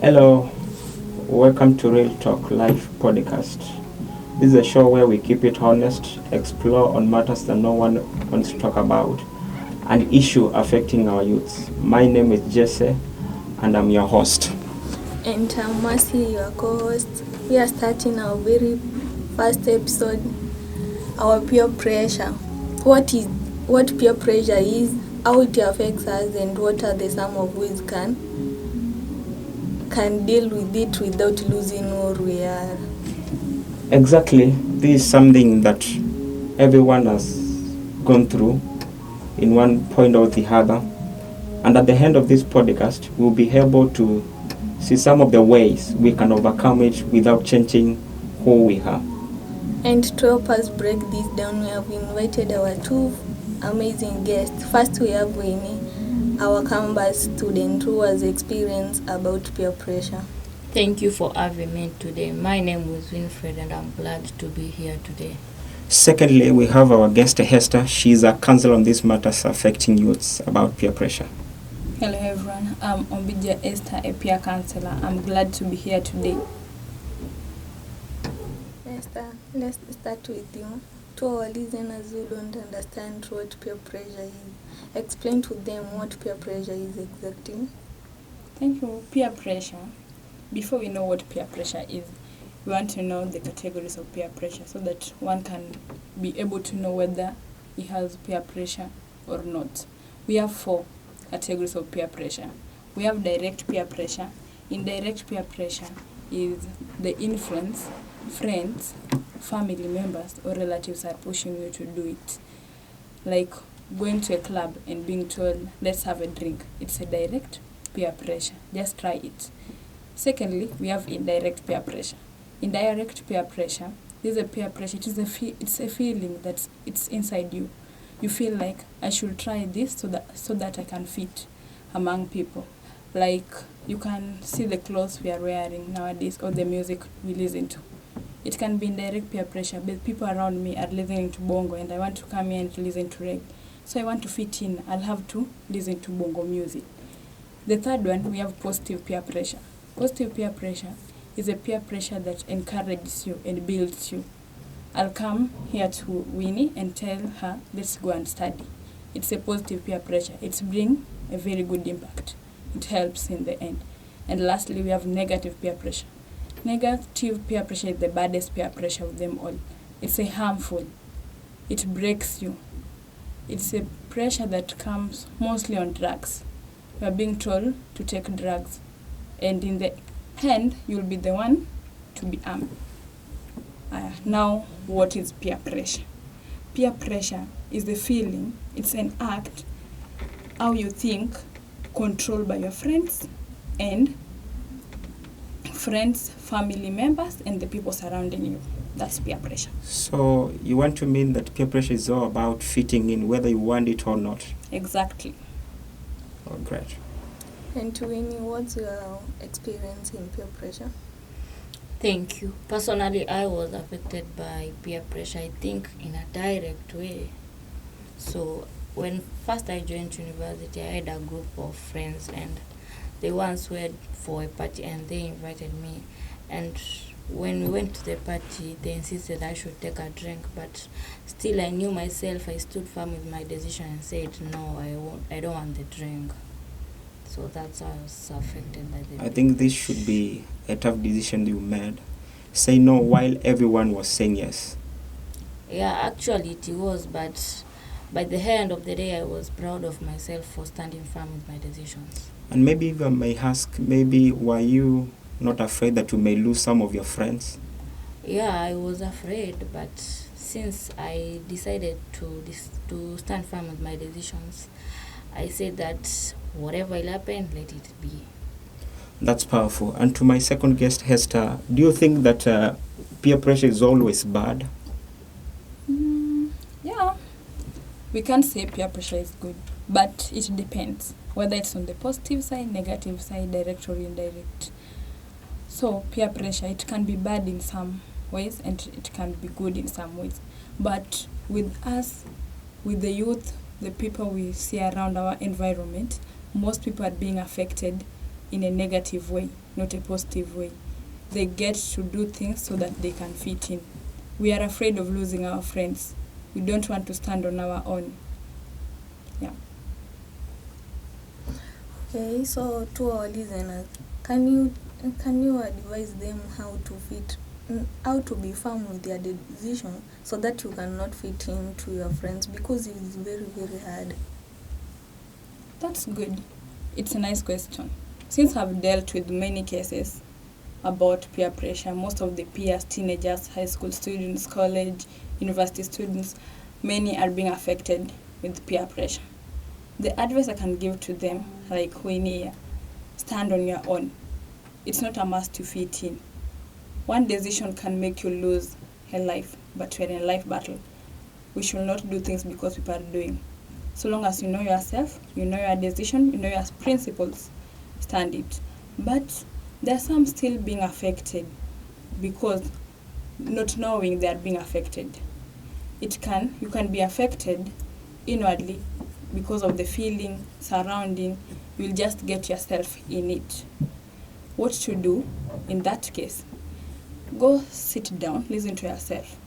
Hello, welcome to Real Talk Live podcast. This is a show where we keep it honest, explore on matters that no one wants to talk about, an issue affecting our youths. My name is Jesse, and I'm your host. And I'm Mercy, your co-host. We are starting our very first episode, our peer pressure. What peer pressure is, how it affects us, and what are the some of ways can deal with it without losing who we are. Exactly, this is something that everyone has gone through in one point or the other. And at the end of this podcast, we'll be able to see some of the ways we can overcome it without changing who we are. And to help us break this down, we have invited our two amazing guests. First, we have Winnie, our campus student who has experience about peer pressure. Thank you for having me today. My name is Winfred and I'm glad to be here today. Secondly, we have our guest Hester. She is a counselor on these matters affecting youths about peer pressure. Hello everyone, I'm Ombidja Esther, a peer counselor. I'm glad to be here today. Esther, let's start with you. To our listeners who don't understand what peer pressure is, explain to them what peer pressure is exactly. Thank you. Peer pressure. Before we know what peer pressure is, we want to know the categories of peer pressure so that one can be able to know whether he has peer pressure or not. We have 4 categories of peer pressure. We have direct peer pressure. Indirect peer pressure is the influence friends, family members or relatives are pushing you to do it. Like going to a club and being told, let's have a drink. It's a direct peer pressure. Just try it. Secondly, we have indirect peer pressure. Indirect peer pressure, this is a peer pressure. It's a feeling that it's inside you. You feel like I should try this so that I can fit among people. Like you can see the clothes we are wearing nowadays or the music we listen to. It can be indirect peer pressure, but people around me are listening to bongo and I want to come here and listen to reggae. So I want to fit in. I'll have to listen to bongo music. The third one, we have positive peer pressure. Positive peer pressure is a peer pressure that encourages you and builds you. I'll come here to Winnie and tell her, let's go and study. It's a positive peer pressure. It's bring a very good impact. It helps in the end. And lastly, we have negative peer pressure. Negative peer pressure is the baddest peer pressure of them all. It's a harmful. It breaks you. It's a pressure that comes mostly on drugs. You are being told to take drugs. And in the end, you'll be the one to be harmed. Now, what is peer pressure? Peer pressure is the feeling, it's an act, how you think, controlled by your friends, family members, and the people surrounding you. That's peer pressure. So you want to mean that peer pressure is all about fitting in, whether you want it or not? Exactly. Oh, great. And to Winnie, what's your experience in peer pressure? Thank you. Personally, I was affected by peer pressure, I think, in a direct way. So when first I joined university, I had a group of friends and they once went for a party and they invited me. And when we went to the party, they insisted I should take a drink, but still I knew myself. I stood firm with my decision and said, no, I don't want the drink. So that's how I was affected by the I think this should be a tough decision you made. Say no while everyone was saying yes. Yeah, actually it was, but by the end of the day, I was proud of myself for standing firm with my decisions. And maybe if I may ask, maybe were you not afraid that you may lose some of your friends? Yeah, I was afraid, but since I decided to stand firm with my decisions, I said that whatever will happen, let it be. That's powerful. And to my second guest, Hester, do you think that peer pressure is always bad? Yeah. We can't say peer pressure is good, but it depends whether it's on the positive side, negative side, direct or indirect. So peer pressure, it can be bad in some ways and it can be good in some ways. But with us, with the youth, the people we see around our environment, most people are being affected in a negative way, not a positive way. They get to do things so that they can fit in. We are afraid of losing our friends. We don't want to stand on our own. Yeah. Okay, so to our listeners, can you advise them how to be firm with their decision so that you cannot fit into your friends, because it is very, very hard? That's good. It's a nice question. Since I've dealt with many cases about peer pressure, most of the peers, teenagers, high school students, college, university students, many are being affected with peer pressure. The advice I can give to them, like Queenie, stand on your own. It's not a must to fit in. One decision can make you lose a life, but we're in a life battle. We should not do things because people are doing. So long as you know yourself, you know your decision, you know your principles, stand it. But there are some still being affected because not knowing they are being affected. You can be affected inwardly because of the feeling surrounding. You'll just get yourself in it. What to do in that case? Go sit down, listen to yourself.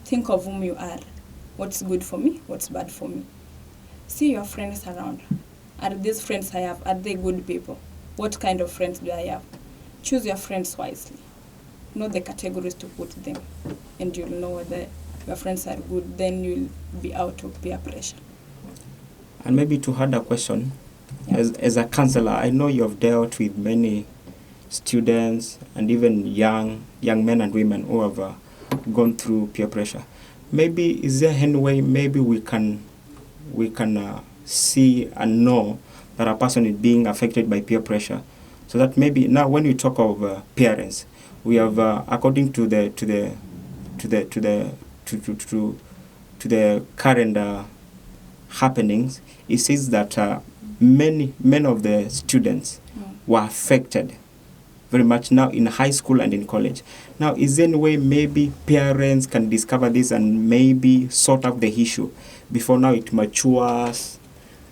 Think of whom you are. What's good for me? What's bad for me? See your friends around. Are these friends I have, are they good people? What kind of friends do I have? Choose your friends wisely. Know the categories to put them, and you'll know whether your friends are good. Then you'll be out of peer pressure. And maybe to add a question, Yeah. as a counselor, I know you have dealt with many students and even young men and women who have gone through peer pressure. Maybe is there any way maybe we can see and know that a person is being affected by peer pressure, so that maybe now when we talk of parents, we have according to the current happenings, it says that many of the students were affected very much now in high school and in college. Now, is there any way maybe parents can discover this and maybe sort out the issue before now it matures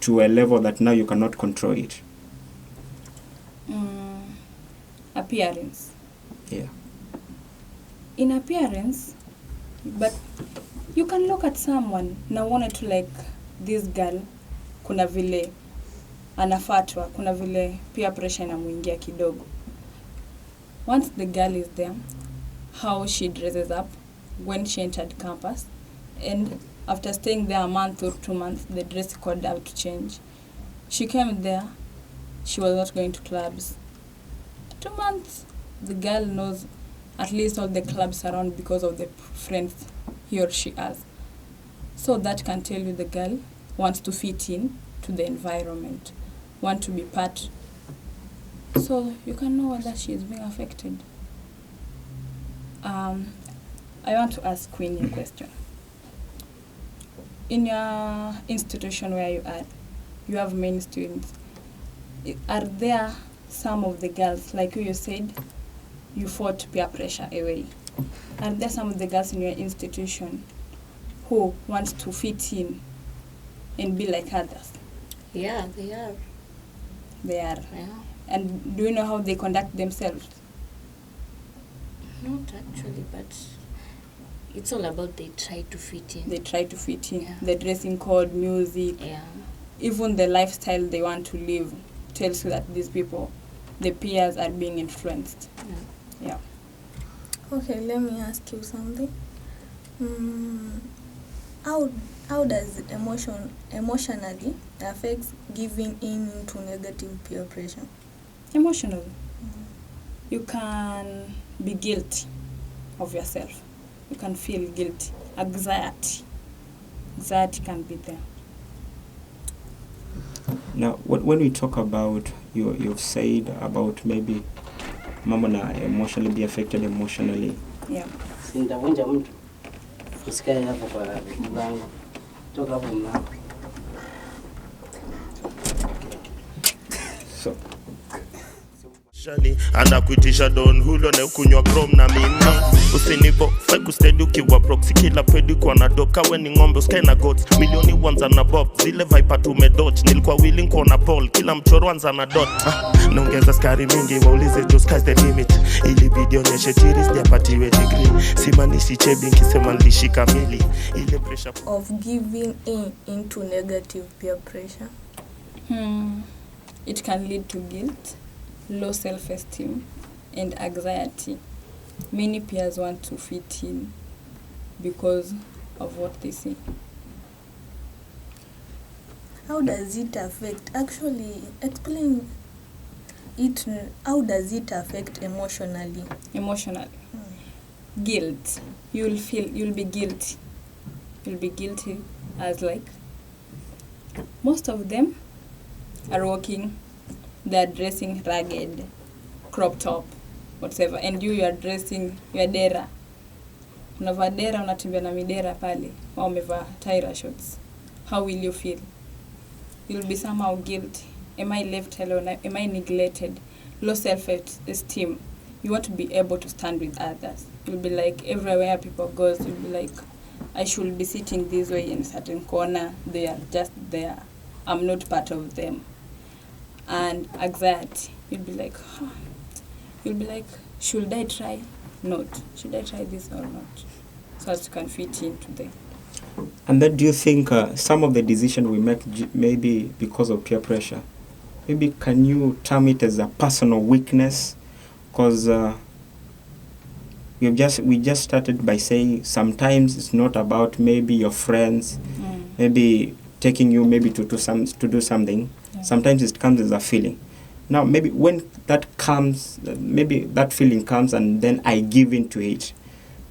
to a level that now you cannot control it? Appearance. Yeah. In appearance, but you can look at someone na uone tu like this girl, kuna vile anafatwa, kuna vile peer pressure inamuingia kidogo. Once the girl is there, how she dresses up when she entered campus, and after staying there a month or 2 months, the dress code had to change. She came there, she was not going to clubs. 2 months, the girl knows at least all the clubs around because of the friends he or she has. So that can tell you the girl wants to fit in to the environment, want to be part. So you can know whether she is being affected. I want to ask Queenie a question. In your institution where you are, you have many students. Are there some of the girls, like you said, you fought peer pressure away? Are there some of the girls in your institution who want to fit in and be like others? Yeah, they are. They are. Yeah. And do you know how they conduct themselves? Not actually, but it's all about they try to fit in. They try to fit in. Yeah. The dressing code, music, Yeah. even the lifestyle they want to live tells you that these people, the peers, are being influenced. Yeah. Yeah. Okay, let me ask you something. How does it emotionally affect giving in to negative peer pressure? Emotional. You can be guilty of yourself. You can feel guilty. Anxiety. Anxiety can be there. Now, when we talk about, you've said about maybe mama na emotionally be affected emotionally. Yeah. Sindavunja mtu. Usikae hapo kwa mlango. Toka hapo mlango. So Shani anakuitisha Don Julio na kunywa chrome na mimi usinipo fai kustedi ukiwa proxy kila pedi kwa na doka we ni ng'ombe usikae na goats milioni wanza na bob zile viper tumedot nilikuwa willing kuona Paul kila mchoro wanza na dot naongeza skari mingi waulize just sky's the limit ili video nyeshe tiri sijapatiwe degree simanishi chebi nkisema nilishika mili ile pressure of giving in into negative peer pressure? It can lead to guilt, low self-esteem, and anxiety. Many peers want to fit in because of what they see. How does it affect? Actually, explain it. How does it affect emotionally? Emotionally. Guilt. You'll be guilty. You'll be guilty as like most of them are walking, they're dressing ragged, crop top, whatever, and you are dressing your dera. Unavaa dera, unatembea na midera pale, au umevaa tyra shorts. How will you feel? You'll be somehow guilty. Am I left alone? Am I neglected? Low self-esteem. You want to be able to stand with others. You'll be like, everywhere people go, you'll be like, I should be sitting this way in a certain corner. They are just there. I'm not part of them. And anxiety. You'll be like, should I try? Not. Should I try this or not? So as you can fit into them. And then do you think some of the decisions we make maybe because of peer pressure, maybe can you term it as a personal weakness? Because we just started by saying sometimes it's not about maybe your friends, maybe taking you maybe to do something. Yeah. Sometimes it comes as a feeling. Now maybe when that comes, maybe that feeling comes and then I give in to it.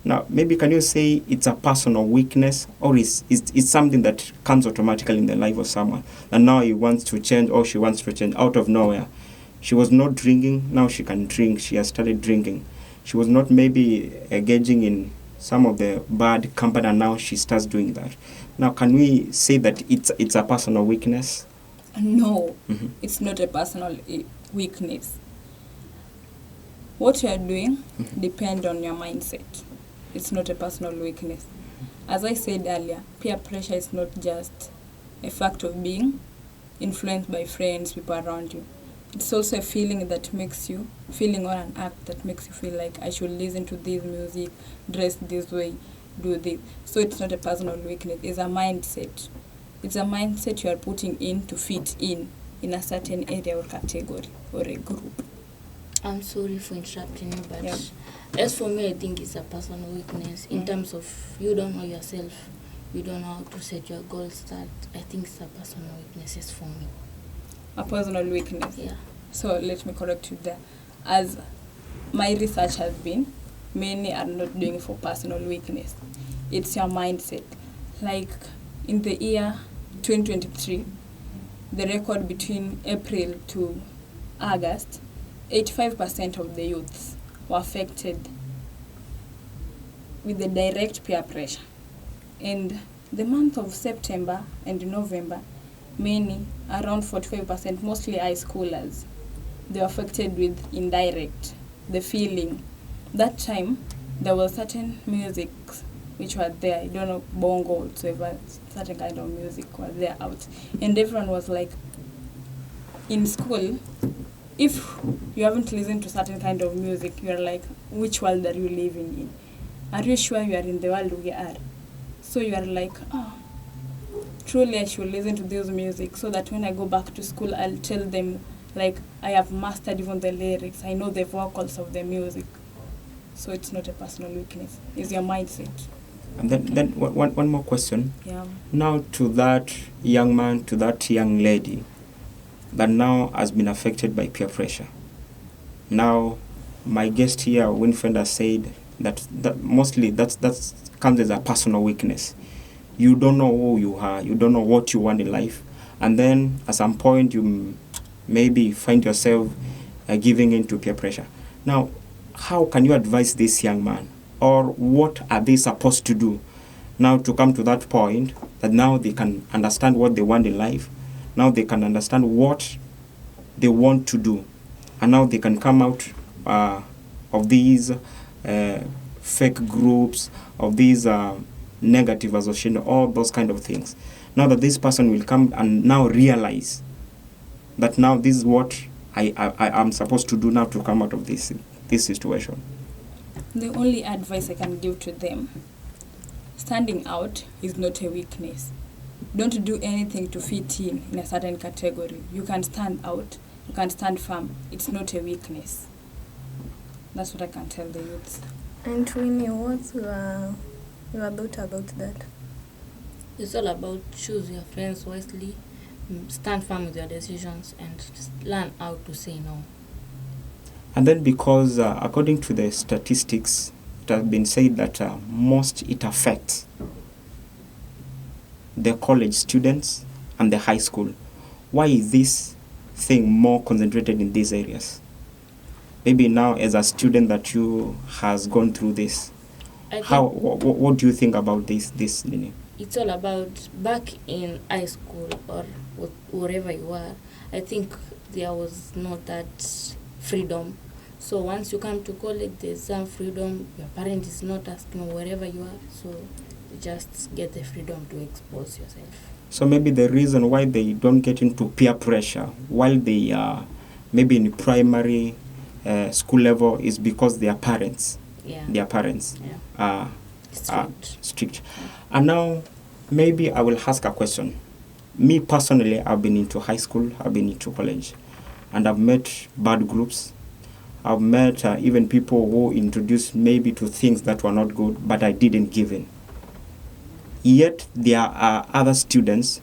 Now maybe can you say it's a personal weakness, or it's something that comes automatically in the life of someone, and now he wants to change or she wants to change out of nowhere. She was not drinking, now she can drink. She has started drinking. She was not maybe engaging in some of the bad company, and now she starts doing that. Now, can we say that it's a personal weakness? No, it's not a personal weakness. What you are doing depends on your mindset. It's not a personal weakness. As I said earlier, peer pressure is not just a fact of being influenced by friends, people around you. It's also a feeling that makes you, feeling or an act that makes you feel like I should listen to this music, dress this way, do this. So it's not a personal weakness, it's a mindset. It's a mindset you are putting in to fit in a certain area or category or a group. I'm sorry for interrupting you, but yeah. As for me, I think it's a personal weakness in terms of you don't know yourself, you don't know how to set your goals. That I think it's a personal weakness as for me. A personal weakness? Yeah. So let me correct you there. As my research has been, many are not doing it for personal weakness. It's your mindset. Like in the year 2023, the record between April to August, 85% of the youths were affected with the direct peer pressure. And the month of September and November, many, around 45%, mostly high schoolers, they were affected with indirect, the feeling. That time, there was certain music which were there, I don't know, bongo or whatever, certain kind of music was there out. And everyone was like, in school, if you haven't listened to certain kind of music, you're like, which world are you living in? Are you sure you are in the world we are? So you are like, truly I should listen to this music so that when I go back to school, I'll tell them, like, I have mastered even the lyrics. I know the vocals of the music. So it's not a personal weakness. It's your mindset. And then one more question. Yeah. Now to that young man, to that young lady that now has been affected by peer pressure. Now, my guest here, Winfred, has said that mostly that comes as a personal weakness. You don't know who you are. You don't know what you want in life. And then at some point, you maybe find yourself giving in to peer pressure. Now, how can you advise this young man? Or what are they supposed to do now to come to that point that now they can understand what they want in life? Now they can understand what they want to do. and now they can come out of these fake groups, of these negative association, all those kind of things. Now that this person will come and now realize that now this is what I'm supposed to do now to come out of this situation. The only advice I can give to them, standing out is not a weakness. Don't do anything to fit in a certain category. You can stand out, you can stand firm. It's not a weakness. That's what I can tell the youths. And Twinnie, what's your thought about that? It's all about choose your friends wisely, stand firm with your decisions, and learn how to say no. And then because according to the statistics, it has been said that most it affects the college students and the high school. Why is this thing more concentrated in these areas? Maybe now as a student that you has gone through this, what do you think about this, Nini? It's all about back in high school or wherever you are. I think there was not that freedom. So once you come to college, there's some freedom. Your parent is not asking wherever you are. So you just get the freedom to expose yourself. So maybe the reason why they don't get into peer pressure while they are maybe in primary school level is because their parents are strict. And now maybe I will ask a question. Me personally, I've been into high school, I've been into college, and I've met bad groups. I've met even people who introduced maybe to things that were not good, but I didn't give in. Yet there are other students,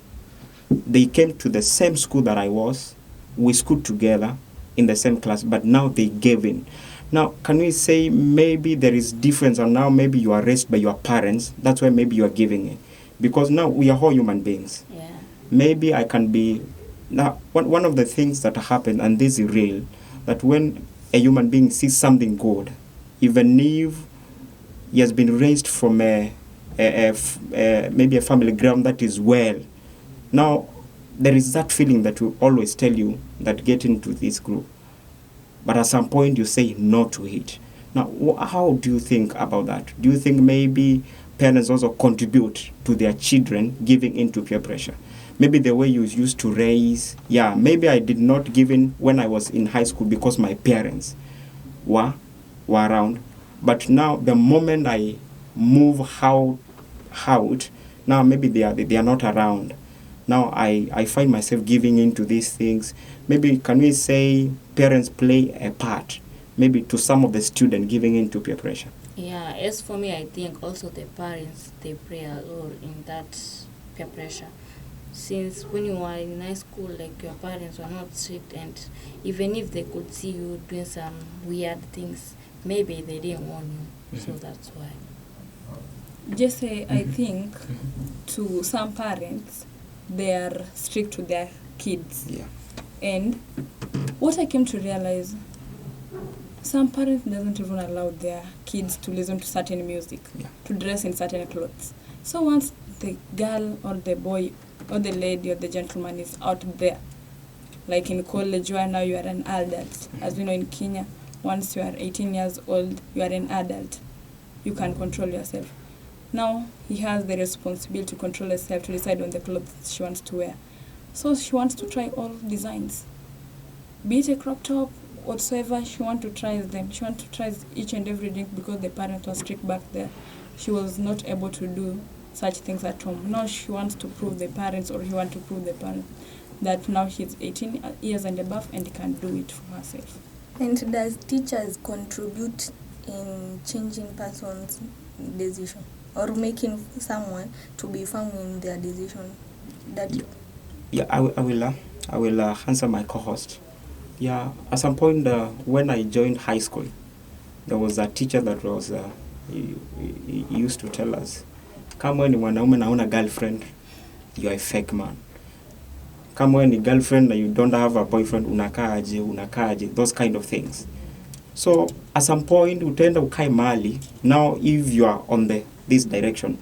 they came to the same school that I was, we schooled together in the same class, but now they gave in. Now, can we say maybe there is difference, or now maybe you are raised by your parents, that's why maybe you are giving in? Because now we are all human beings. Yeah. Maybe I can be... Now, one of the things that happen, and this is real, that when a human being sees something good, even if he has been raised from maybe a family ground that is well, now there is that feeling that will always tell you that get into this group. But at some point you say no to it. Now, how do you think about that? Do you think maybe parents also contribute to their children giving into peer pressure? Maybe the way you used to raise, maybe I did not give in when I was in high school because my parents were around. But now the moment I move out, now maybe they are not around. Now I find myself giving into these things. Maybe can we say parents play a part, maybe to some of the students giving into peer pressure? Yeah, as for me, I think also the parents, they play a role in that peer pressure. Since when you were in high school, like your parents were not strict, and even if they could see you doing some weird things, maybe they didn't warn you. So that's why. Just say, I think to some parents, they are strict to their kids. Yeah. And what I came to realize, some parents doesn't even allow their kids to listen to certain music, to dress in certain clothes. So once the girl or the boy or the lady or the gentleman is out there, like in college where now you are an adult. As we know in Kenya, once you are 18 years old, you are an adult. You can control yourself. Now he has the responsibility to control herself, to decide on the clothes she wants to wear. So she wants to try all designs. Be it a crop top, whatsoever, she wants to try them. She wants to try each and every thing because the parents were strict back there. She was not able to do such things at home. Now she wants to prove the parents, or he wants to prove the parents that now she's 18 years and above and can do it for herself. And does teachers contribute in changing person's decision or making someone to be firm in their decision? I will answer my co-host. Yeah, at some point when I joined high school, there was a teacher that was he used to tell us, kama wewe ni mwanaume na una girlfriend, you are a fake man. Kama wewe ni girlfriend and you don't have a boyfriend, unakaaje, those kind of things. So at some point utaenda ukae mahali. Now if you are on this direction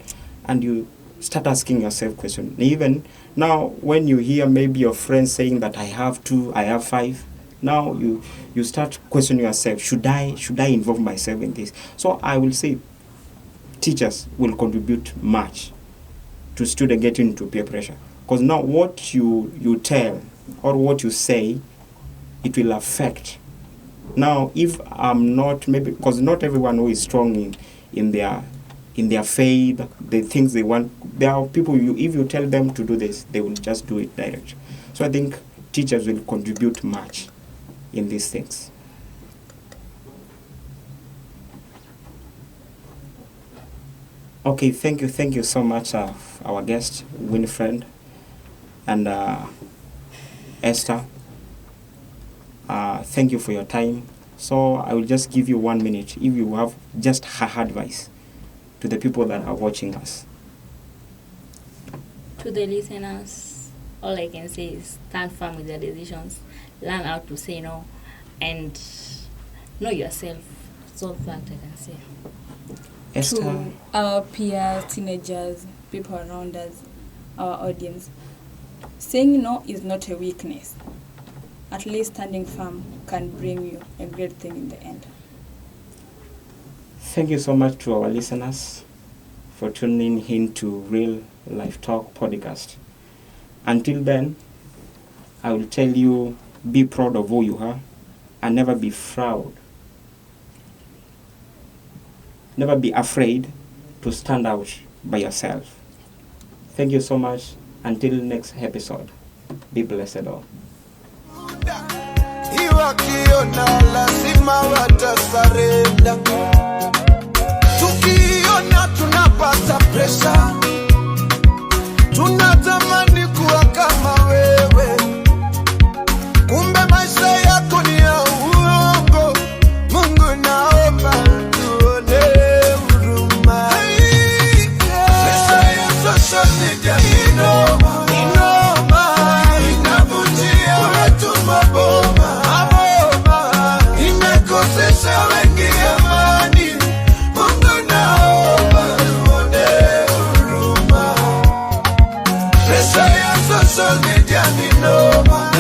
and you start asking yourself questions, even now when you hear maybe your friends saying that I have 2, I have 5, Now you start questioning yourself, should I involve myself in this? So I will say teachers will contribute much to student getting into peer pressure, because now what you tell or what you say, it will affect. Now if I'm not, maybe because not everyone who is strong in their faith, the things they want, there are people if you tell them to do this, they will just do it direct. So I think teachers will contribute much in these things. Okay, thank you so much, our guest Winifred and Esther. Thank you for your time. So I will just give you 1 minute if you have just advice to the people that are watching us. To the listeners, all I can say is stand firm with your decisions, learn how to say no, and know yourself. That's all that I can say. Esther? To our peers, teenagers, people around us, our audience, saying no is not a weakness. At least standing firm can bring you a great thing in the end. Thank you so much to our listeners for tuning in to Real Life Talk podcast. Until then, I will tell you, be proud of who you are and never be proud. Never be afraid to stand out by yourself. Thank you so much. Until next episode, be blessed all. Wakiona lazima watasarenda, tukiona tunapata presha, tunatamani kuwa kama wewe, kumbe maisha yako ni ya uongo. Mungu naomba tuone huruma. Presha ya social media inoma, inavunjia watu maboma, imekosesha wengi amani. Mungu naomba tuone huruma. Presha ya social media ni noma.